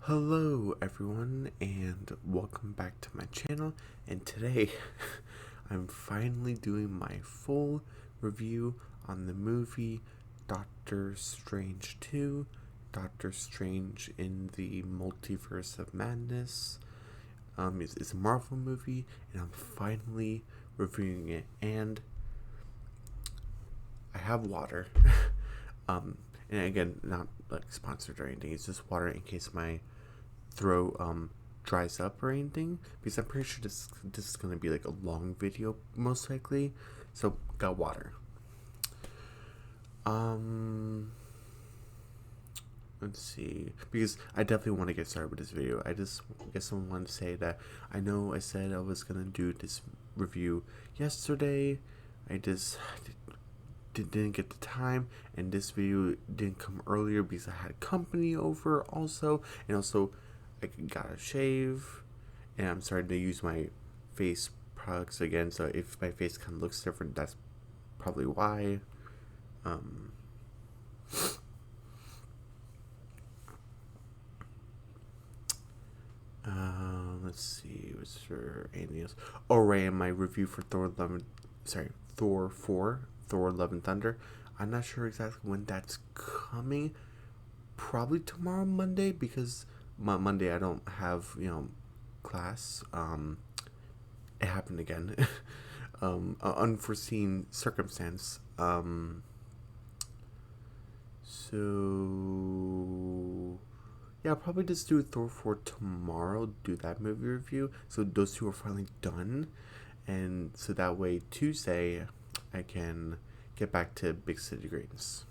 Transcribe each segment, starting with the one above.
Hello everyone and welcome back to my channel, and today I'm finally doing my full review on the movie Doctor Strange 2, Doctor Strange in the Multiverse of Madness. It's a Marvel movie and I'm finally reviewing it, and I have water. um, and again, not like sponsored or anything, it's just water in case my throat dries up or anything, because I'm pretty sure this is gonna be like a long video most likely. So got water. Um let's see, because I definitely want to get started with this video. I just guess I want to say that I know I said I was gonna do this review yesterday. I just didn't get the time, and this video didn't come earlier because I had company over also, and also I got a shave, and I'm starting to use my face products again. So if my face kind of looks different, that's probably why. Um, let's see, was there anything else? Oh, right, and my review for Thor 4, Thor Love and Thunder. I'm not sure exactly when that's coming. Probably tomorrow, Monday, because Monday I don't have class. It happened again. An unforeseen circumstance. So yeah, I'll probably just do Thor 4 tomorrow, do that movie review. So those two are finally done. And so that way Tuesday I can get back to Big City Greens.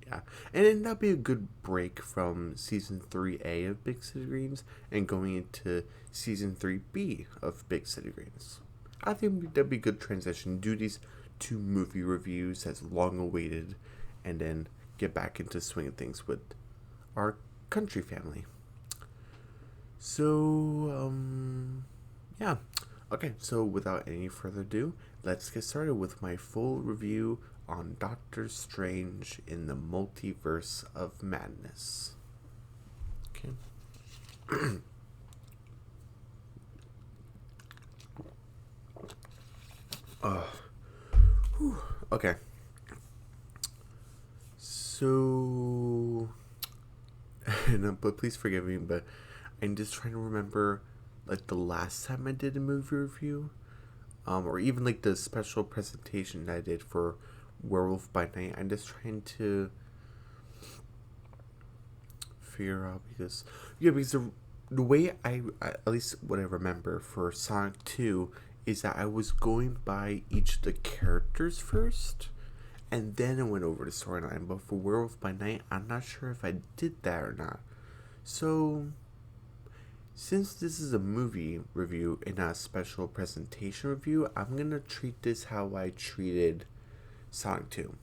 Yeah. And then that'd be a good break from season 3A of Big City Greens and going into season 3B of Big City Greens. I think that'd be a good transition. Do these two movie reviews as long awaited, and then get back into swinging things with our country family. So, yeah. Okay, so without any further ado, let's get started with my full review on Doctor Strange in the Multiverse of Madness. Okay. Okay. So, but please forgive me, but I'm just trying to remember like the last time I did a movie review, or even like the special presentation that I did for Werewolf by Night. I'm just trying to figure out, because the way I at least what I remember for Sonic 2 is that I was going by each of the characters first, and then I went over the storyline. But for Werewolf by Night, I'm not sure if I did that or not. So, since this is a movie review and not a special presentation review, I'm gonna treat this how I treated Sonic 2.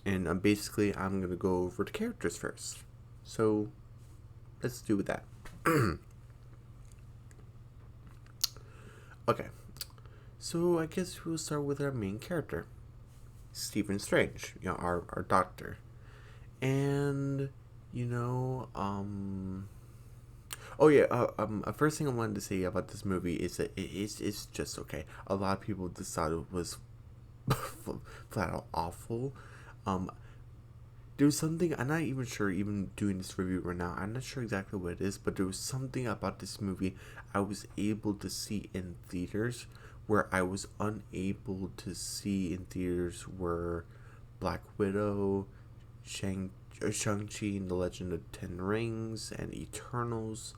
And basically, I'm gonna go over the characters first. So, let's do with that. Okay, so I guess we'll start with our main character, Stephen Strange, our doctor. And, you know, oh yeah, first thing I wanted to say about this movie is that it's just okay. A lot of people decided it was flat out awful. Um, there was something, I'm not even sure, even doing this review right now, I'm not sure exactly what it is, but there was something about this movie I was able to see in theaters where I was unable to see in theaters were Black Widow, Shang-Chi and the Legend of Ten Rings, and Eternals.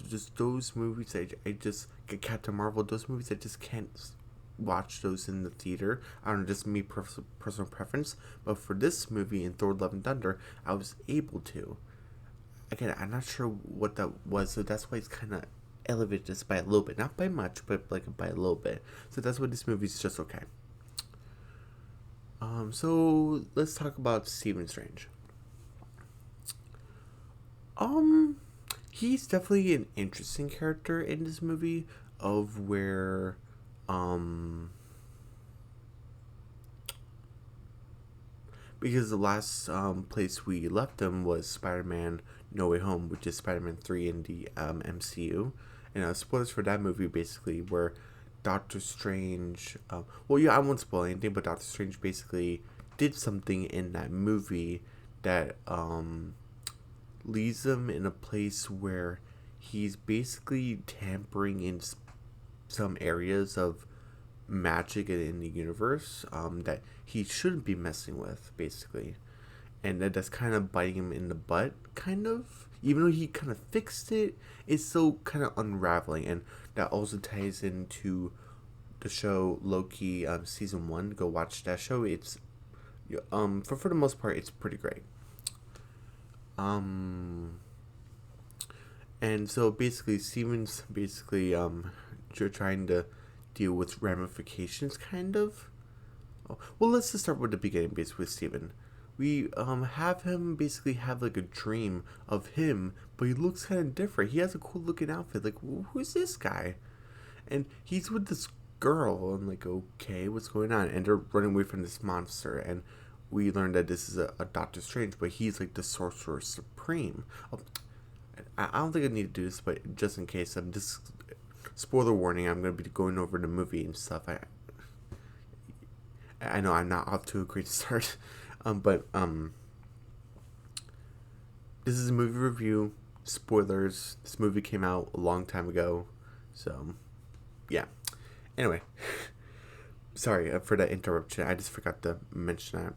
Just those movies, I just, Captain Marvel, those movies I just can't watch those in the theater. I don't know, just me personal preference. But for this movie in Thor: Love and Thunder, I was able to. Again, I'm not sure what that was, so that's why it's kind of elevated just by a little bit, not by much, but like by a little bit. So that's why this movie is just okay. So let's talk about Stephen Strange. Um, he's definitely an interesting character in this movie, of where um because the last place we left them was Spider-Man No Way Home, which is Spider-Man 3 in the MCU. And spoilers for that movie basically were Doctor Strange. Well, yeah, I won't spoil anything, but Doctor Strange basically did something in that movie that leaves him in a place where he's basically tampering in some areas of magic in the universe that he shouldn't be messing with, basically. And that's kind of biting him in the butt, kind of. Even though he kind of fixed it, it's still kind of unraveling. And that also ties into the show Loki season 1. Go watch that show. It's for the most part, it's pretty great. And so basically Steven's basically trying to deal with ramifications, kind of. Oh, well, let's just start with the beginning, basically with Steven. We have him basically have like a dream of him, but he looks kind of different. He has a cool looking outfit. Like, who's this guy? And he's with this girl. I'm like, okay, what's going on? And they're running away from this monster. And we learn that this is a Doctor Strange, but he's like the Sorcerer Supreme. Oh, I don't think I need to do this, but just in case, I'm just spoiler warning. I'm going to be going over the movie and stuff. I know I'm not off to a great start, but this is a movie review. Spoilers. This movie came out a long time ago, so yeah. Anyway, sorry for that interruption. I just forgot to mention that.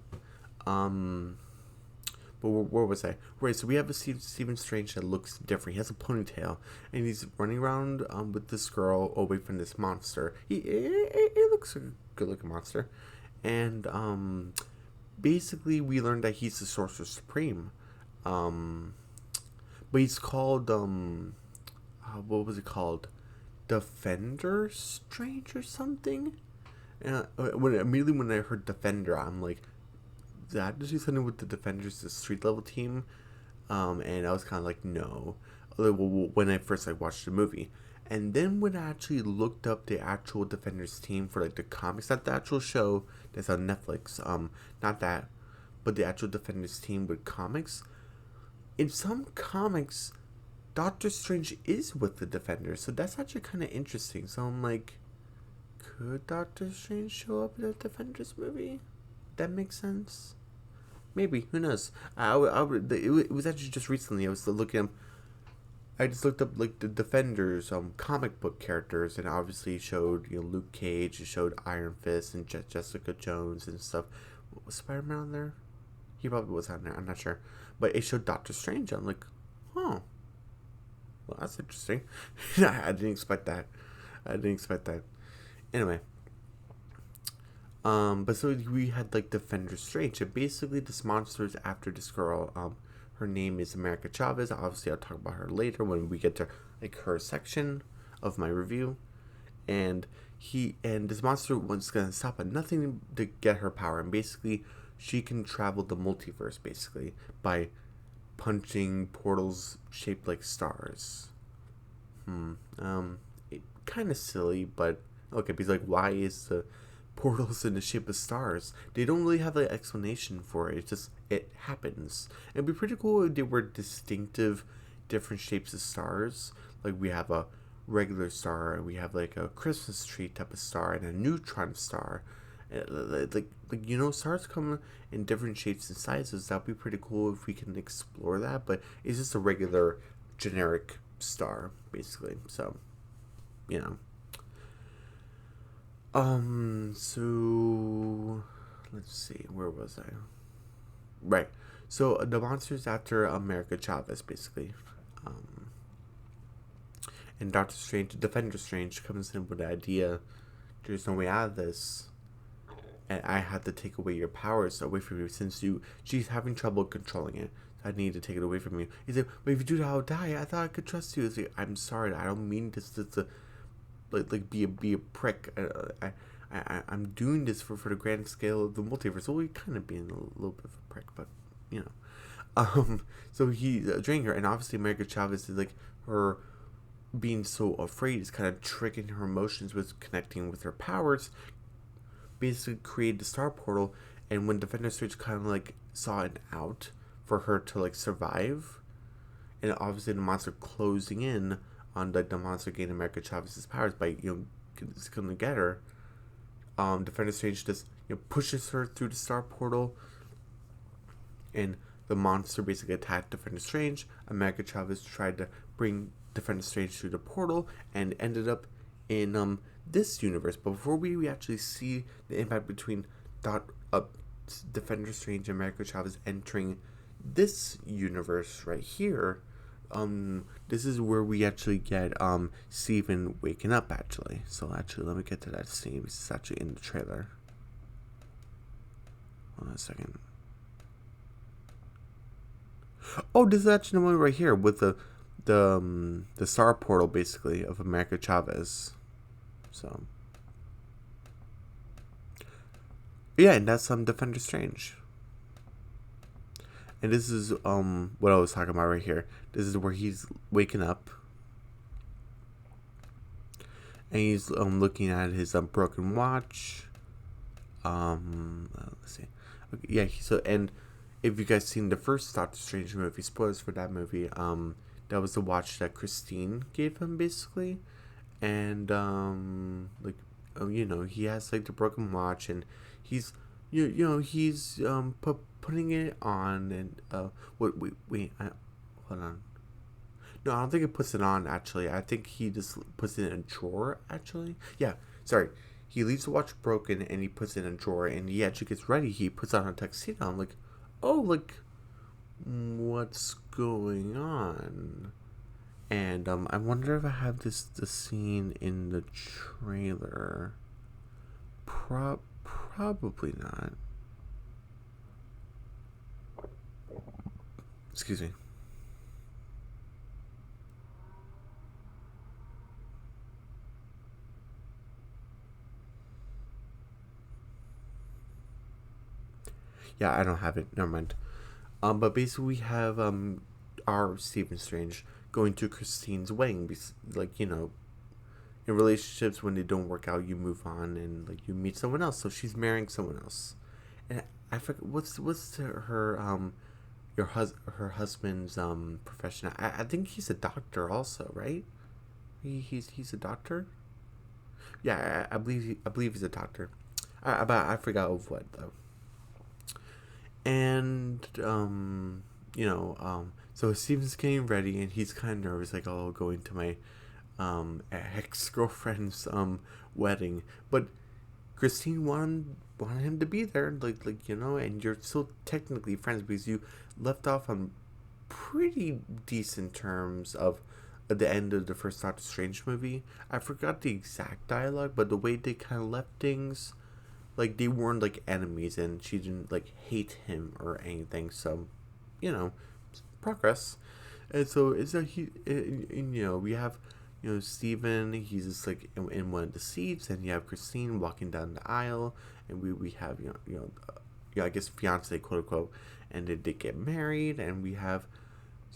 But where was I? Right, so we have a Stephen Strange that looks different. He has a ponytail, and he's running around with this girl away from this monster. He looks like a good-looking monster. And basically we learned that he's the Sorcerer Supreme. But he's called, what was it called? Defender Strange or something? Immediately when I heard Defender, I'm like, that does do something with the Defenders, the street level team? And I was kind of like, no. When I first watched the movie. And then when I actually looked up the actual Defenders team for the comics, not the actual show that's on Netflix, not that, but the actual Defenders team with comics. In some comics, Doctor Strange is with the Defenders, so that's actually kind of interesting. So I'm like, could Doctor Strange show up in a Defenders movie? That makes sense. Maybe, who knows? It was actually just recently. I was looking. I just looked up the Defenders comic book characters, and obviously showed Luke Cage, it showed Iron Fist and Jessica Jones and stuff. Was Spider-Man on there? He probably was on there. I'm not sure, but it showed Doctor Strange. I'm like, huh. Well, that's interesting. I didn't expect that. Anyway. But so we had Defender Strange, and basically this monster is after this girl. Her name is America Chavez. Obviously, I'll talk about her later when we get to her section of my review. And this monster was gonna stop at nothing to get her power, and basically she can travel the multiverse basically by punching portals shaped like stars. Kind of silly, but okay. Because why is the portals in the shape of stars? They don't really have an explanation for it. It's just, it happens. It'd be pretty cool if they were distinctive, different shapes of stars. We have a regular star, and we have a Christmas tree type of star, and a neutron star. Stars come in different shapes and sizes. That'd be pretty cool if we can explore that. But it's just a regular, generic star, basically. So, so let's see, where was I? Right. So the monster's after America Chavez, basically. And Doctor Strange, Defender Strange, comes in with the idea, there's no way out of this, and I have to take away your powers away from you since she's having trouble controlling it. I need to take it away from you. He's like, but if you do that, I'll die. I thought I could trust you. He's like, I'm sorry, I don't mean this to be a prick. I'm doing this for the grand scale of the multiverse. Well, we kind of being a little bit of a prick, but so he's draining her, and obviously America Chavez is her being so afraid is kind of tricking her emotions with connecting with her powers. Basically, create the star portal, And when Defender Strange kind of like saw an out for her to like survive, and obviously the monster closing in on like the monster gaining America Chavez's powers by it's gonna get her. Defender Strange just pushes her through the star portal, and the monster basically attacked Defender Strange. America Chavez tried to bring Defender Strange through the portal and ended up in this universe. But before we actually see the impact between Defender Strange and America Chavez entering this universe right here, this is where we actually get Steven waking up actually. So actually let me get to that scene because it's actually in the trailer. Hold on a second. Oh, this is actually the one right here with the star portal basically of America Chavez. So yeah, and that's Defender Strange. And this is what I was talking about right here. This is where he's waking up, and he's looking at his broken watch. Let's see. Okay, yeah. So and if you guys seen the first Doctor Strange movie, spoilers for that movie. That was the watch that Christine gave him basically, and he has like the broken watch, and he's he's putting it on, and wait, hold on. No, I don't think it puts it on actually. I think he just puts it in a drawer actually. Yeah, sorry. He leaves the watch broken and he puts it in a drawer, and he actually gets ready. He puts on a tuxedo. I'm like, oh, like, what's going on? And I wonder if I have the scene in the trailer. Probably not. Excuse me. Yeah, I don't have it. Never mind. But basically we have our Stephen Strange going to Christine's wedding. Like in relationships, when they don't work out, you move on and like you meet someone else. So she's marrying someone else, and I forget her husband's profession. I think he's a doctor also, right? He's a doctor. Yeah, I believe he's a doctor. But I forgot of what though. And so Steven's getting ready, and he's kind of nervous, like, oh, going to my ex girlfriend's wedding, but Christine wanted him to be there, and you're still technically friends because you left off on pretty decent terms of at the end of the first Doctor Strange movie. I forgot the exact dialogue, but the way they kind of left things, like they weren't like enemies, and she didn't like hate him or anything. So, progress. And so it's a we have Steven, he's just like in one of the seats, and you have Christine walking down the aisle, and we have I guess fiance, quote unquote, and they get married, and we have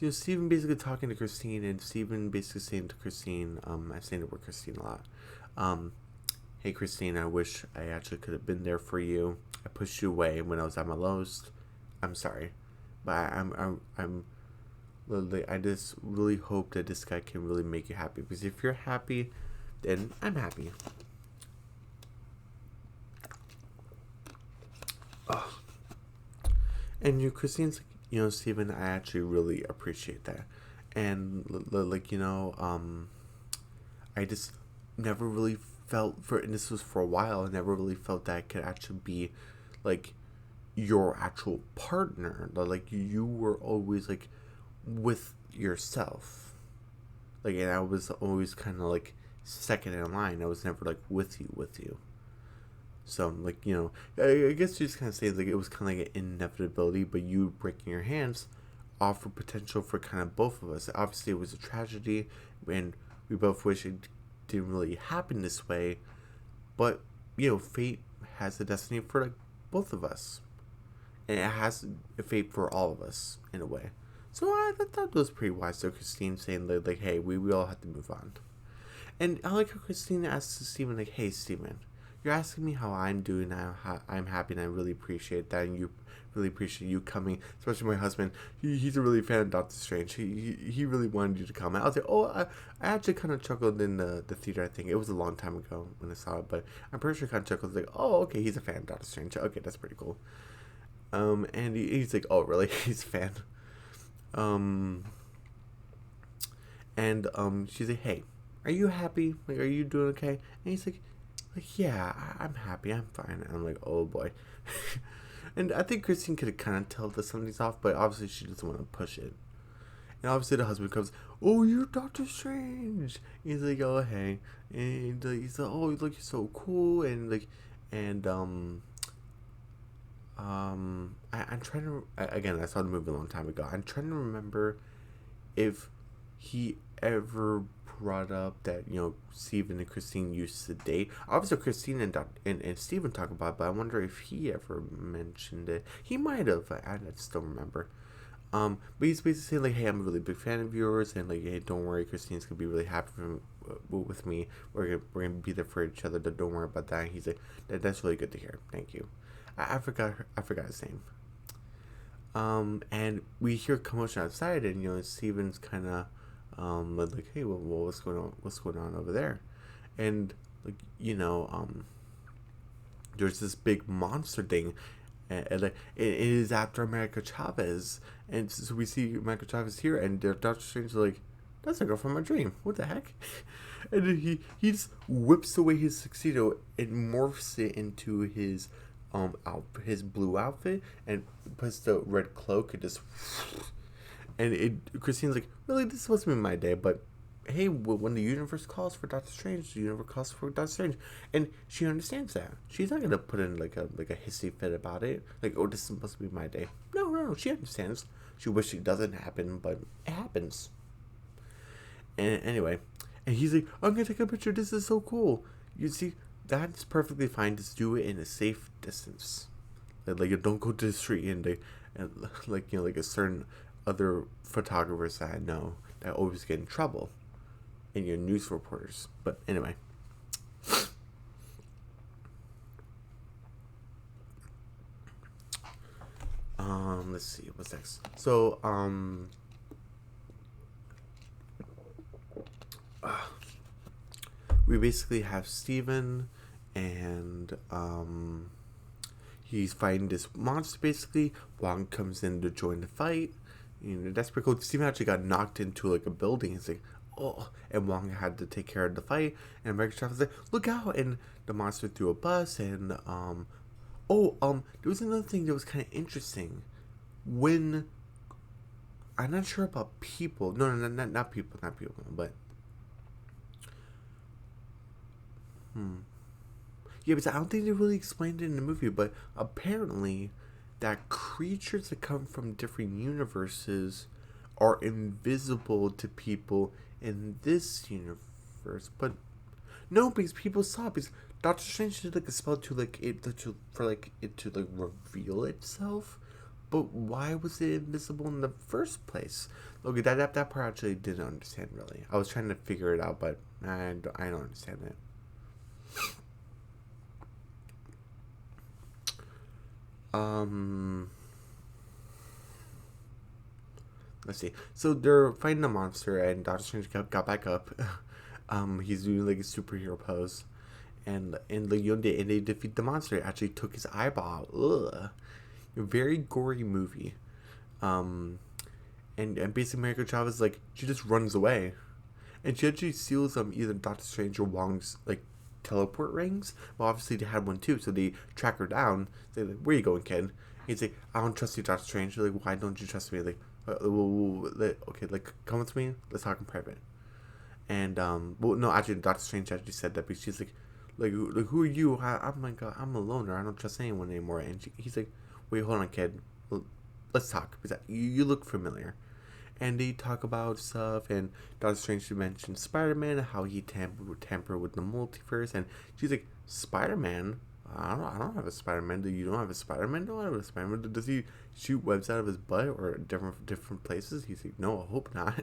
Steven basically talking to Christine, and Steven basically saying to Christine, I'm saying the word Christine a lot, hey Christine, I wish I actually could have been there for you. I pushed you away when I was at my lowest. I'm sorry, but I'm I just really hope that this guy can really make you happy, because if you're happy, then I'm happy. Oh. And Christine's like, Steven, I actually really appreciate that. And I just never really felt and this was for a while, I never really felt that I could actually be like your actual partner. Like you were always like with yourself, like, and I was always kind of like second in line. I was never like with you. So like I guess you just kind of say like it was kind of like an inevitability, but you breaking your hands offered potential for kind of both of us. Obviously it was a tragedy, and we both wish it didn't really happen this way, but fate has a destiny for like both of us, and it has a fate for all of us in a way. So I thought that was pretty wise. So Christine saying like hey, we all have to move on. And I like how Christine asks Steven like, hey Steven, you're asking me how I'm doing now. How I'm happy, and I really appreciate that. And you really appreciate you coming, especially my husband. He's a really fan of Doctor Strange. He really wanted you to come. I was like, oh, I actually kind of chuckled in the theater. I think it was a long time ago when I saw it, but I'm pretty sure I kind of chuckled. Like, oh, okay, he's a fan of Doctor Strange. Okay, that's pretty cool. And he's like, oh, really? He's a fan. Um, and she's like, hey, are you happy? Like, are you doing okay? And he's like, yeah, I'm happy. I'm fine. And I'm like, oh boy. And I think Christine could kind of tell that something's off, but obviously she doesn't want to push it. And obviously the husband comes, oh, you're Doctor Strange. He's like, oh, hey. And he's like, oh, look, you're so cool. And like, and I'm trying to, again, I saw the movie a long time ago. I'm trying to remember if he ever brought up that, Steven and Christine used to date. Obviously Christine and Steven talk about it, but I wonder if he ever mentioned it. He might have. I just don't remember. But he's basically saying like, hey, I'm a really big fan of yours, and like, hey, don't worry, Christine's gonna be really happy with me. We're gonna be there for each other. Don't worry about that. And he's like, that's really good to hear. Thank you. I forgot his name. And we hear commotion outside, and Steven's kind of like, hey, well, what's going on? What's going on over there? And like, there's this big monster thing, and it is after America Chavez, and so we see America Chavez here, and Doctor Strange is like, that's a girl from my dream. What the heck? And then he just whips away his tuxedo and morphs it into his blue outfit and puts the red cloak and just. And Christine's like, really, this is supposed to be my day, but hey, when the universe calls for Doctor Strange, the universe calls for Doctor Strange, and she understands that. She's not gonna put in like a hissy fit about it, like, oh, this is supposed to be my day. No, she understands. She wishes it doesn't happen, but it happens. And anyway, and he's like, I'm gonna take a picture. This is so cool. You see, that's perfectly fine. Just do it in a safe distance. Like don't go to the street and like a certain other photographers that I know that always get in trouble, and your news reporters. But anyway, let's see what's next. So we basically have Steven, and he's fighting this monster. Basically, Wong comes in to join the fight. That's pretty cool. Steven actually got knocked into like a building. It's like, oh, and Wong had to take care of the fight. And American Chef was like, look out! And the monster threw a bus. And there was another thing that was kind of interesting. When I'm not sure about people. No, not people, but yeah, because I don't think they really explained it in the movie. But apparently, that creatures that come from different universes are invisible to people in this universe. But no, because people saw it, because Doctor Strange did like a spell to like it to reveal itself. But why was it invisible in the first place? Okay, that part I actually didn't understand really. I was trying to figure it out, but I don't understand it. Let's see. So they're fighting a monster, and Doctor Strange got back up. He's doing like a superhero pose, and they defeat the monster. It actually took his eyeball. Ugh, a very gory movie. And basically, America Chavez, like, she just runs away, and she actually steals either Doctor Strange or Wong's like teleport rings. Well, obviously they had one too, so they track her down. They're like, where you going, kid? He's like, I don't trust you, Doctor Strange. They're like, why don't you trust me? Like, okay, like, come with me. Let's talk in private. And well, no, actually, Doctor Strange actually said that because she's like, who are you? I'm like, I'm a loner. I don't trust anyone anymore. And he's like, wait, hold on, kid. Let's talk because you look familiar. And they talk about stuff, and Doctor Strange mentioned Spider-Man, how he tamper with the multiverse, and she's like, Spider-Man? I don't have a Spider-Man. You don't have a Spider-Man? No, I don't have a Spider-Man. Does he shoot webs out of his butt or different places? He's like, no, I hope not.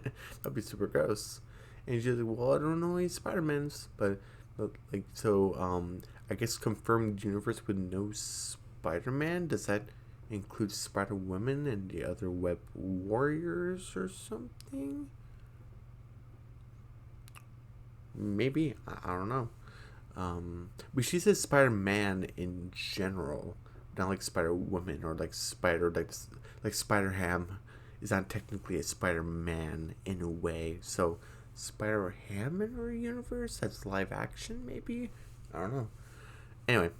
That'd be super gross. And she's like, well, I don't know any Spider-Mans, but Like so, I guess confirmed universe with no Spider-Man. Does that include Spider-Woman and the other Web Warriors or something? Maybe, I don't know. But she says Spider-Man in general, not like Spider-Woman or like like Spider-Ham is not technically a Spider-Man in a way. So Spider-Ham in her universe that's live action, maybe. I don't know. Anyway,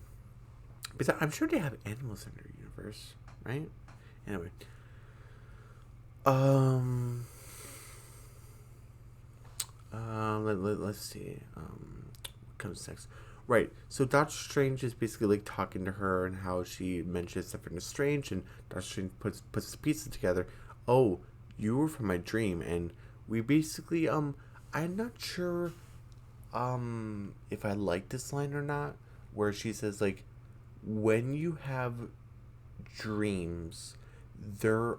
because I'm sure they have animals in their universe, right? Anyway, um, let's see. What comes next? Right. So Doctor Strange is basically like talking to her and how she mentions something strange, and Doctor Strange puts the pieces together. Oh, you were from my dream, and we basically I'm not sure if I like this line or not, where she says like, when you have dreams, they're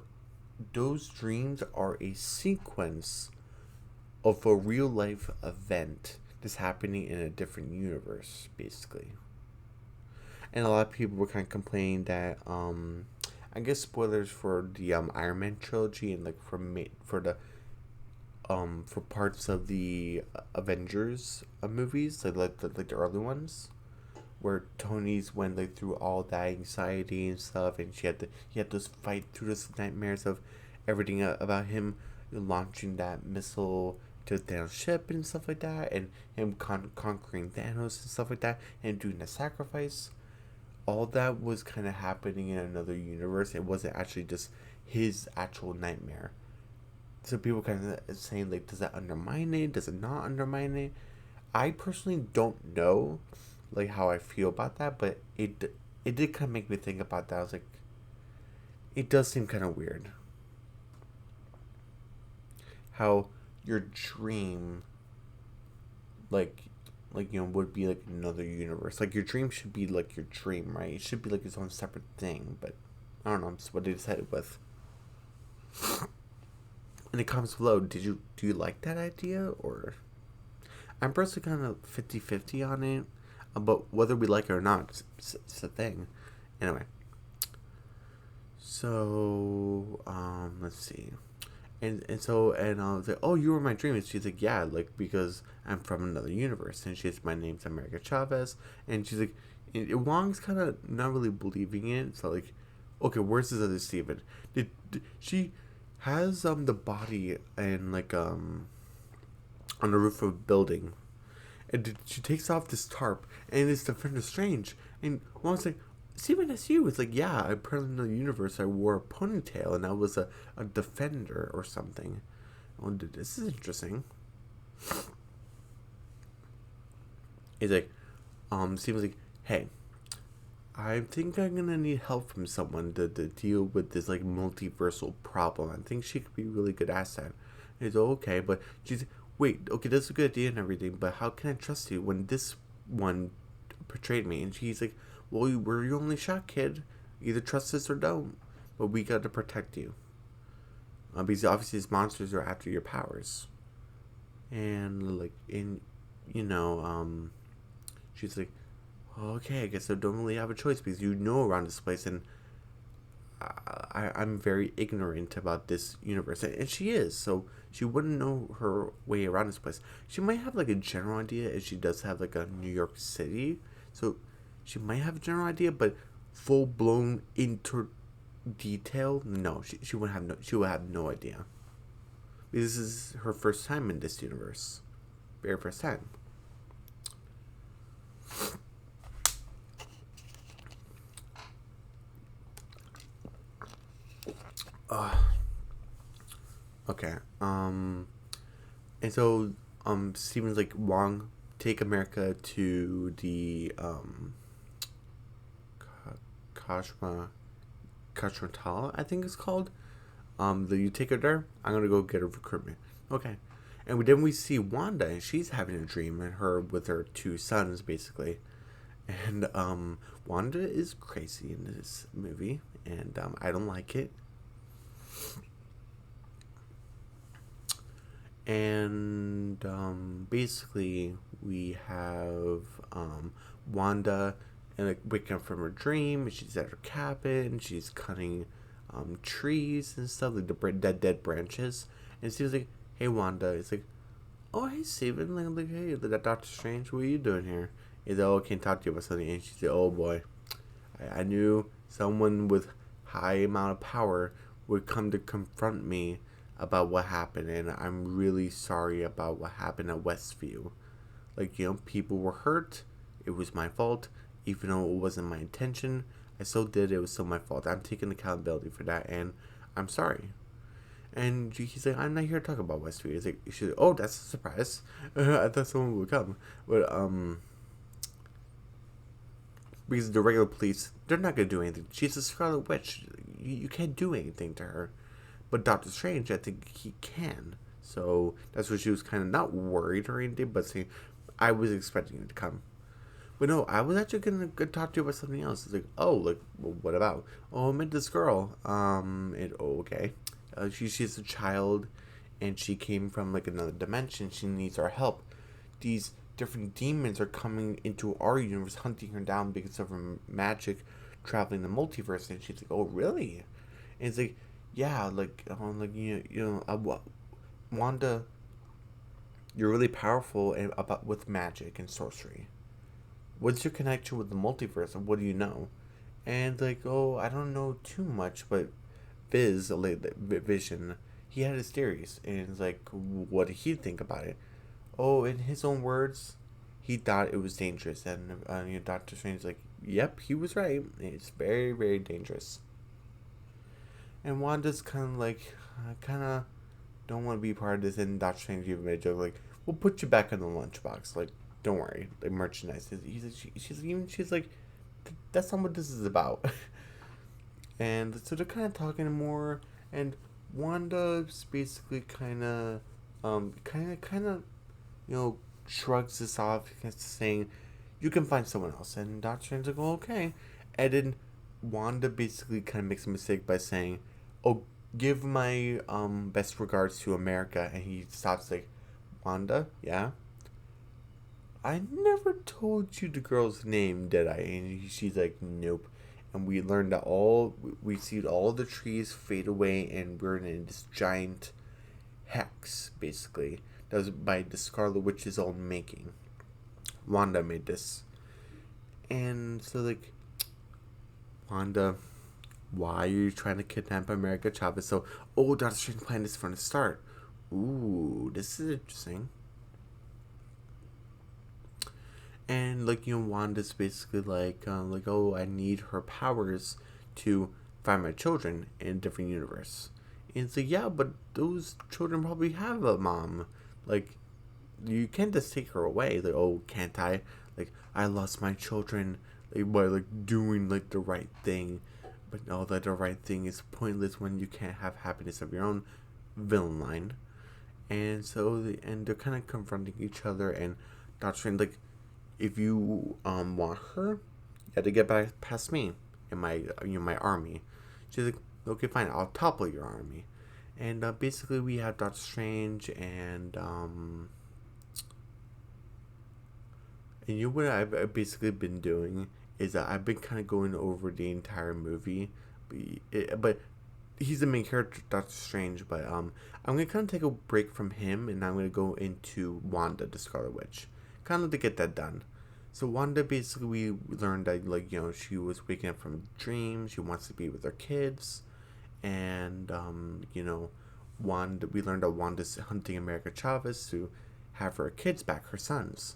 those dreams are a sequence of a real life event that's happening in a different universe, basically. And a lot of people were kind of complaining that, I guess spoilers for the Iron Man trilogy and like for the for parts of the Avengers movies, like the early ones, where Tony's went like through all that anxiety and stuff, and he had to fight through those nightmares of everything about him launching that missile to Thanos' ship and stuff like that, and him conquering Thanos and stuff like that, and doing the sacrifice. All that was kind of happening in another universe. It wasn't actually just his actual nightmare. So people kind of saying like, does that undermine it? Does it not undermine it? I personally don't know, like how I feel about that, but it did kind of make me think about that. I was like, it does seem kind of weird how your dream, like would be like another universe. Like your dream should be like your dream, right? It should be like its own separate thing. But I don't know. It's what they decided with. In the comments below, do you like that idea, or I'm personally kind of 50-50 on it, but whether we like it or not, it's a thing. Anyway, so let's see. And I was like, oh, you were my dream. And she's like, yeah, like because I'm from another universe. And she's, my name's America Chavez. And she's like, Wong's kind of not really believing it. So like, okay, where's this other Steven? Did she has the body and like on the roof of a building, and she takes off this tarp, and it's Defender Strange. And Wong's like, Steven, that's you. It's like, yeah, apparently in the universe I wore a ponytail and I was a defender or something. Oh, this is interesting. He's like, Steven's like, hey, I think I'm gonna need help from someone to deal with this like multiversal problem. I think she could be a really good asset. And he's okay, but she's wait, okay, that's a good idea and everything, but how can I trust you when this one portrayed me? And she's like, well, we're your only shot, kid. Either trust us or don't. But we got to protect you. Because obviously these monsters are after your powers. And like she's like, okay, I guess I don't really have a choice because you know around this place, and I'm very ignorant about this universe, and she is, so she wouldn't know her way around this place. She might have like a general idea, as she does have like a New York City, so she might have a general idea, but full blown into detail, no, she would have no idea. This is her first time in this universe, very first time. Uh, okay. And so Steven's like, Wong, take America to the Kashmatal, I think it's called. You take her there. I'm gonna go get her recruitment. Okay. And then we see Wanda, and she's having a dream, and her with her two sons, basically. And Wanda is crazy in this movie, and I don't like it. And basically, We have Wanda and like waking up from her dream. She's at her cabin. She's cutting trees and stuff, like the dead branches. And she's like, "Hey, Wanda." It's like, "Oh, hey, Steven." Like, "Hey, Doctor Strange, what are you doing here?" He's like, "Oh, I can't talk to you about something." And she's like, "Oh boy, I knew someone with high amount of power would come to confront me about what happened, and I'm really sorry about what happened at Westview. Like, people were hurt. It was my fault, even though it wasn't my intention. I still did. It was still my fault. I'm taking accountability for that, and I'm sorry." And he's like, "I'm not here to talk about Westview." He's like, she's like, "Oh, that's a surprise. I thought someone would come." But because the regular police, they're not gonna do anything. She's a Scarlet Witch. You can't do anything to her. But Doctor Strange, I think he can. So that's what she was kind of not worried or anything, but saying, "I was expecting him to come." But no, I was actually gonna talk to you about something else. It's like, "Oh, like, well, what about?" "Oh, I met this girl. Okay. She's a child, and she came from like another dimension. She needs our help. These different demons are coming into our universe, hunting her down because of her magic, traveling the multiverse." And she's like, "Oh, really?" And it's like, "Yeah, like, Wanda, you're really powerful and about with magic and sorcery. What's your connection with the multiverse, and what do you know?" And like, "Oh, I don't know too much, but like Vision, he had his theories, and it's like, what did he think about it?" "Oh, in his own words, he thought it was dangerous." And Doctor Strange's like, "Yep, he was right. It's very, very dangerous." And Wanda's kind of like, "I kind of don't want to be part of this." And Doctor Strange even made a joke like, "We'll put you back in the lunchbox. Like, don't worry, like merchandise." She's like, "That's not what this is about." And so they're kind of talking more, and Wanda's basically kind of, shrugs this off, saying, "You can find someone else." And Doctor Strange's like, "Oh, okay." And then Wanda basically kind of makes a mistake by saying, "Oh, give my best regards to America." And he stops like, "Wanda, yeah? I never told you the girl's name, did I?" And she's like, "Nope." And we learned that we see all the trees fade away, and we're in this giant hex, basically. That was by the Scarlet Witch's own making. Wanda made this. And so, like, "Wanda, why are you trying to kidnap America Chavez?" So, oh, Doctor Strange planned this from the start. Ooh, this is interesting. And like, Wanda's basically like, "Oh, I need her powers to find my children in a different universe." And it's like, "Yeah, but those children probably have a mom. Like, you can't just take her away." Like, "Oh, can't I? Like, I lost my children like by like doing like the right thing." But no, that the right thing is pointless when you can't have happiness of your own. Villain line. And so and they're kind of confronting each other, and Doctor Strange like, "If you want her, you got to get back past me and my army." She's like, "Okay, fine, I'll topple your army." And basically, we have Doctor Strange, and what I've basically been doing is that I've been kind of going over the entire movie, but he's the main character, Doctor Strange. But I'm gonna kind of take a break from him, and I'm gonna go into Wanda, the Scarlet Witch, kind of to get that done. So Wanda, basically, we learned that like, she was waking up from dreams. She wants to be with her kids, and Wanda. We learned that Wanda's hunting America Chavez to have her kids back, her sons.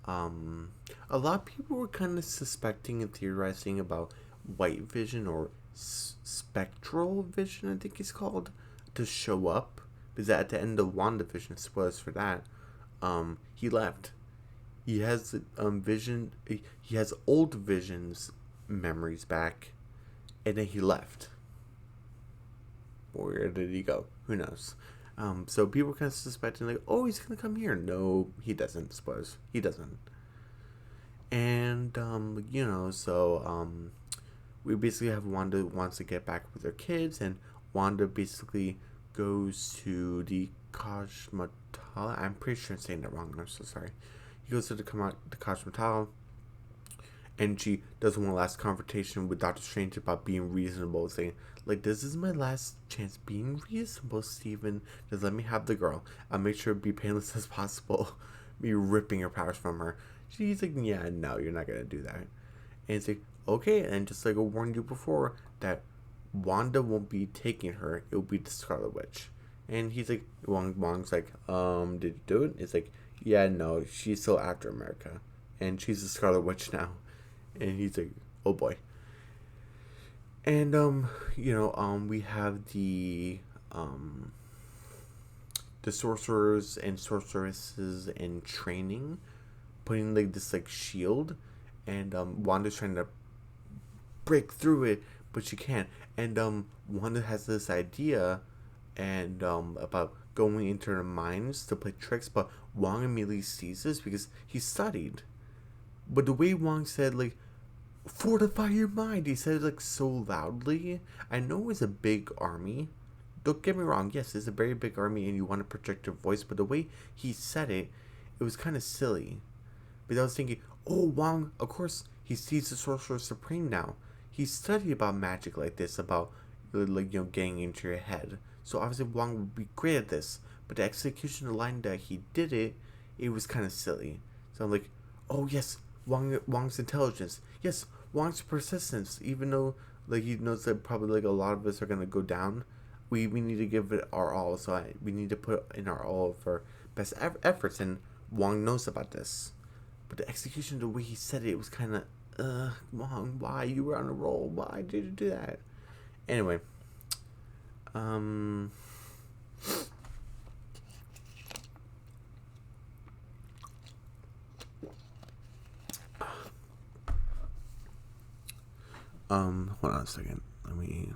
Um, a lot of people were kind of suspecting and theorizing about white vision or spectral vision, I think it's called, to show up. Because at the end of WandaVision, spoilers for that, he left. He has vision. He has old visions memories back, and then he left. Where did he go? Who knows? So people were kind of suspecting like, "Oh, he's gonna come here." No, he doesn't. Suppose he doesn't. And we basically have Wanda wants to get back with her kids, and Wanda basically goes to the Cosmetologist. I'm pretty sure I'm saying that wrong. I'm so sorry. he goes to the Cosmetol, and she does one last confrontation with Doctor Strange about being reasonable, saying, like, this is my last chance being reasonable, Steven. Just let me have the girl. I'll make sure to be painless as possible. Me ripping her powers from her. She's like, yeah, no, you're not gonna do that. And it's like, okay, and just like I warned you before, that Wanda won't be taking her, it'll be the Scarlet Witch. And he's like, Wong's like, did you do it? It's like, yeah, no, she's still after America. And she's the Scarlet Witch now. And he's like, oh boy. And we have the sorcerers and sorceresses in training, putting like this like shield, and Wanda's trying to break through it, but she can't. And Wanda has this idea, and about going into her mines to play tricks, but Wong immediately sees this because he studied. But the way Wong said, like, fortify your mind, he said it like so loudly. I know it's a big army. Don't get me wrong, yes, it's a very big army and you want to project your voice, but the way he said it, it was kind of silly. But I was thinking, oh, Wong, of course, he sees the Sorcerer Supreme now. He studied about magic like this, about, like, getting into your head. So obviously Wong would be great at this. But the execution of the line that he did it, it was kind of silly. So I'm like, oh, yes, Wong's intelligence. Yes, Wong's persistence. Even though, like, he knows that probably, like, a lot of us are going to go down, we need to give it our all. So we need to put in our all of our best efforts. And Wong knows about this. But the execution, the way he said it, was kind of, Wong, why? You were on a roll. Why did you do that? Anyway. Hold on a second. Let me...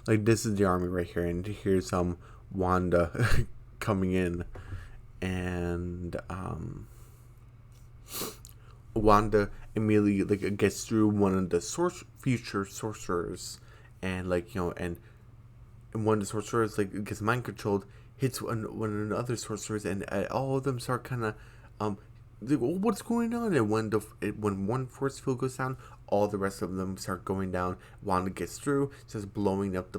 Like, this is the army right here, and here's Wanda coming in, and Wanda immediately, like, gets through one of the future sorcerers, and, like, and one of the sorcerers, like, gets mind controlled, hits one of the other sorcerers, and all of them start kind of like, oh, what's going on? And when one force field goes down, all the rest of them start going down. Wanda gets through, starts blowing up the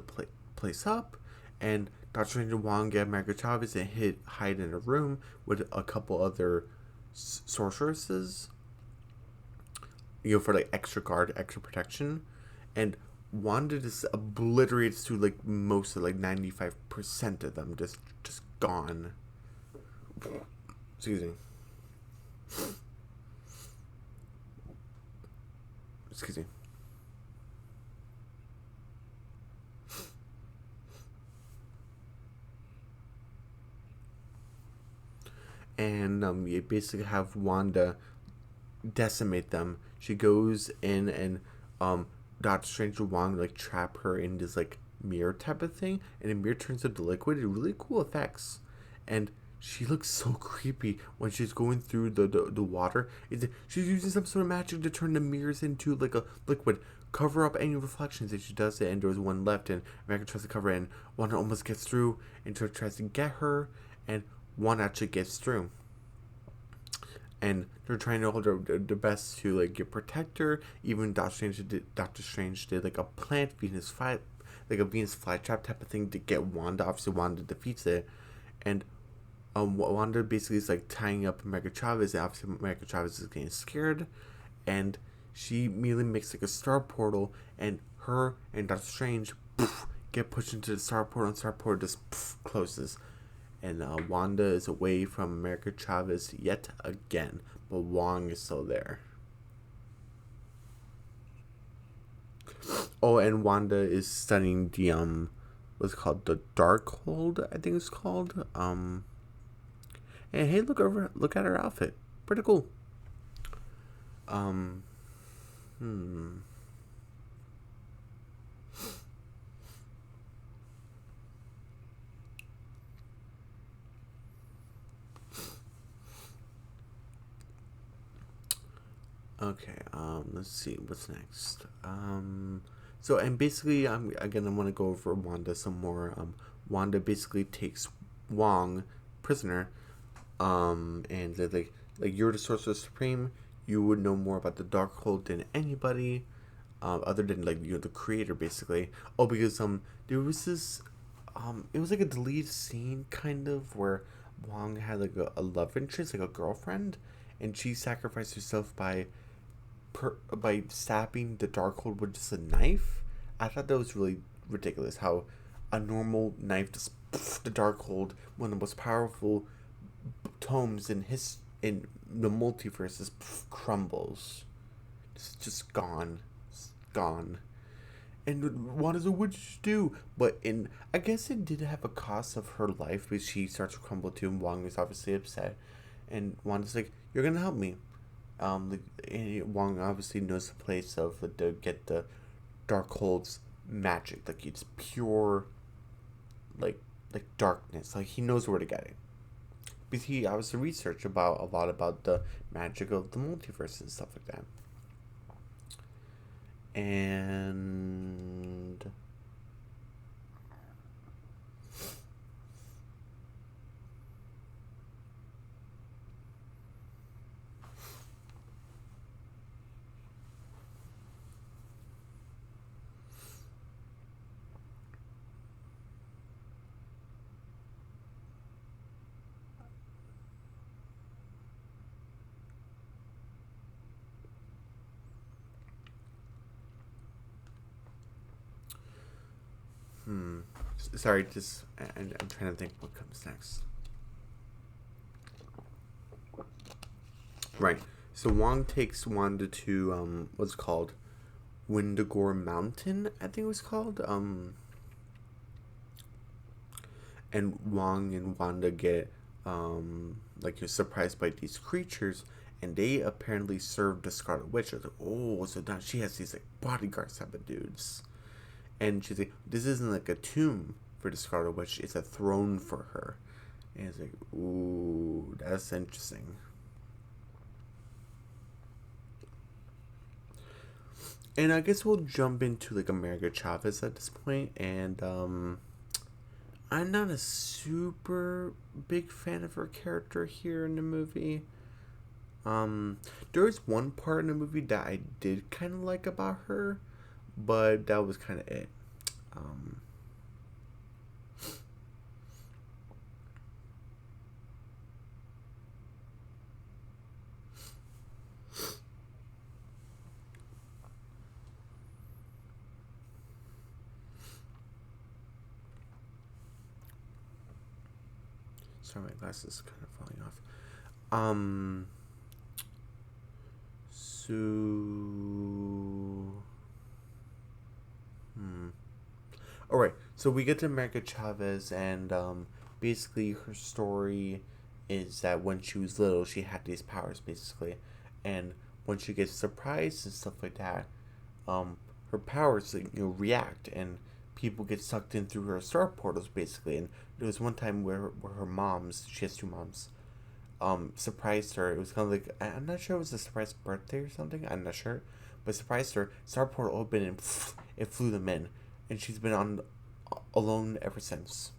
place up, and Doctor Strange and Wong get America Chavez and hide in a room with a couple other sorceresses, for like extra guard, extra protection, and Wanda just obliterates to like most of, like, 95% of them, just gone. Excuse me. Excuse me. And you basically have Wanda decimate them. She goes in, and Doctor Strange and Wong, like, trap her in this, like, mirror type of thing, and the mirror turns into liquid. Really cool effects. And she looks so creepy when she's going through the water. She's using some sort of magic to turn the mirrors into, like, a liquid, cover up any reflections, and she does it, and there was one left, and America tries to cover it, and one almost gets through, and tries to get her, and one actually gets through. And they're trying to hold their best to, like, protect her. Even Doctor Strange did like a plant Venus fly, like a Venus flytrap type of thing to get Wanda. Obviously, Wanda defeats it, and Wanda basically is like tying up America Chavez. And obviously, America Chavez is getting scared, and she immediately makes like a star portal, and her and Doctor Strange get pushed into the star portal, and star portal just closes. And Wanda is away from America Chavez yet again, but Wong is still there. Oh, and Wanda is studying the what's it called, the Darkhold, I think it's called. And hey, look at her outfit, pretty cool. Um, hmm. Okay, let's see, what's next? So and basically, I'm gonna go over Wanda some more. Wanda basically takes Wong prisoner. And they're like you're the Sorcerer Supreme. You would know more about the Darkhold than anybody, other than like you're the creator basically. Oh, because there was this, it was like a deleted scene kind of where Wong had like a love interest, like a girlfriend, and she sacrificed herself by stabbing the Darkhold with just a knife. I thought that was really ridiculous. How a normal knife just the Darkhold, one of the most powerful tomes in the multiverse, just crumbles. It's just gone. It's gone. And what does a witch do? But in I guess it did have a cost of her life because she starts to crumble too, and Wong is obviously upset. And Wanda's like, "You're gonna help me." And Wong obviously knows the place of to get the Darkhold's magic. Like it's pure, like darkness. Like he knows where to get it. Because he obviously researched about a lot about the magic of the multiverse and stuff like that. And sorry, just I'm trying to think what comes next. Right. So Wong takes Wanda to what's it called Wendigo Mountain, I think it was called. And Wong and Wanda get like you're surprised by these creatures, and they apparently serve the Scarlet Witch. Like, oh, so now she has these like bodyguards type of dudes, and she's like, this isn't like a tomb for the Scarlet Witch; it's a throne for her. And it's like, ooh, that's interesting. And I guess we'll jump into like America Chavez at this point, and I'm not a super big fan of her character here in the movie. There was one part in the movie that I did kind of like about her, but that was kind of it. Um, Sorry, my glasses kind of falling off. Um, so, all right. So we get to America Chavez, and basically her story is that when she was little, she had these powers, basically, and when she gets surprised and stuff like that, her powers react, and people get sucked in through her star portals, basically. And there was one time where her moms, she has two moms, surprised her. It was kind of like I'm not sure it was a surprise birthday or something. I'm not sure, but surprised her. Star portal opened and it flew them in, and she's been on alone ever since.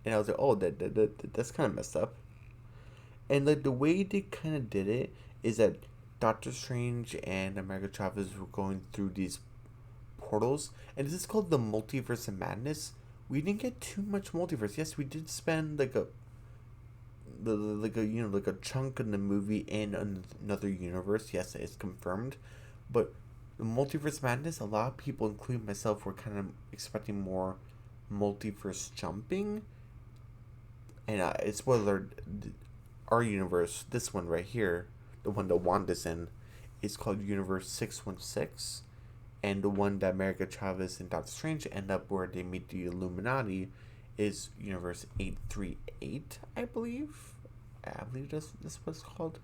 And I was like, oh, that's kind of messed up. And like the way they kind of did it is that Doctor Strange and America Chavez were going through these portals, and this is called the Multiverse of Madness. We didn't get too much multiverse. Yes, we did spend like a chunk in the movie in another universe. Yes, it's confirmed, but the Multiverse Madness. A lot of people, including myself, were kind of expecting more multiverse jumping, and it's spoiler. Our universe, this one right here, the one that Wanda's in, is called Universe 616, and the one that America Chavez and Doctor Strange end up where they meet the Illuminati is Universe 838, I believe. I believe that's what it's called.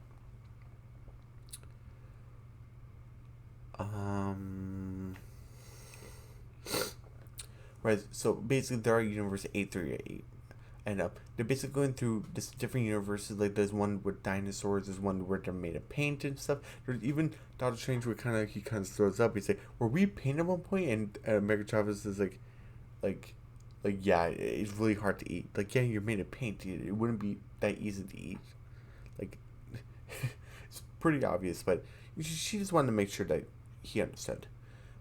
Right, so basically there are Universe 838. And they're basically going through this different universes. Like there's one with dinosaurs, there's one where they're made of paint and stuff. There's even Doctor Strange where he kind of throws up. He's like, "Were we paint at one point?" And America Chavez is like, yeah, it's really hard to eat. Like, yeah, you're made of paint. It wouldn't be that easy to eat. Like, it's pretty obvious, but she just wanted to make sure that he understood.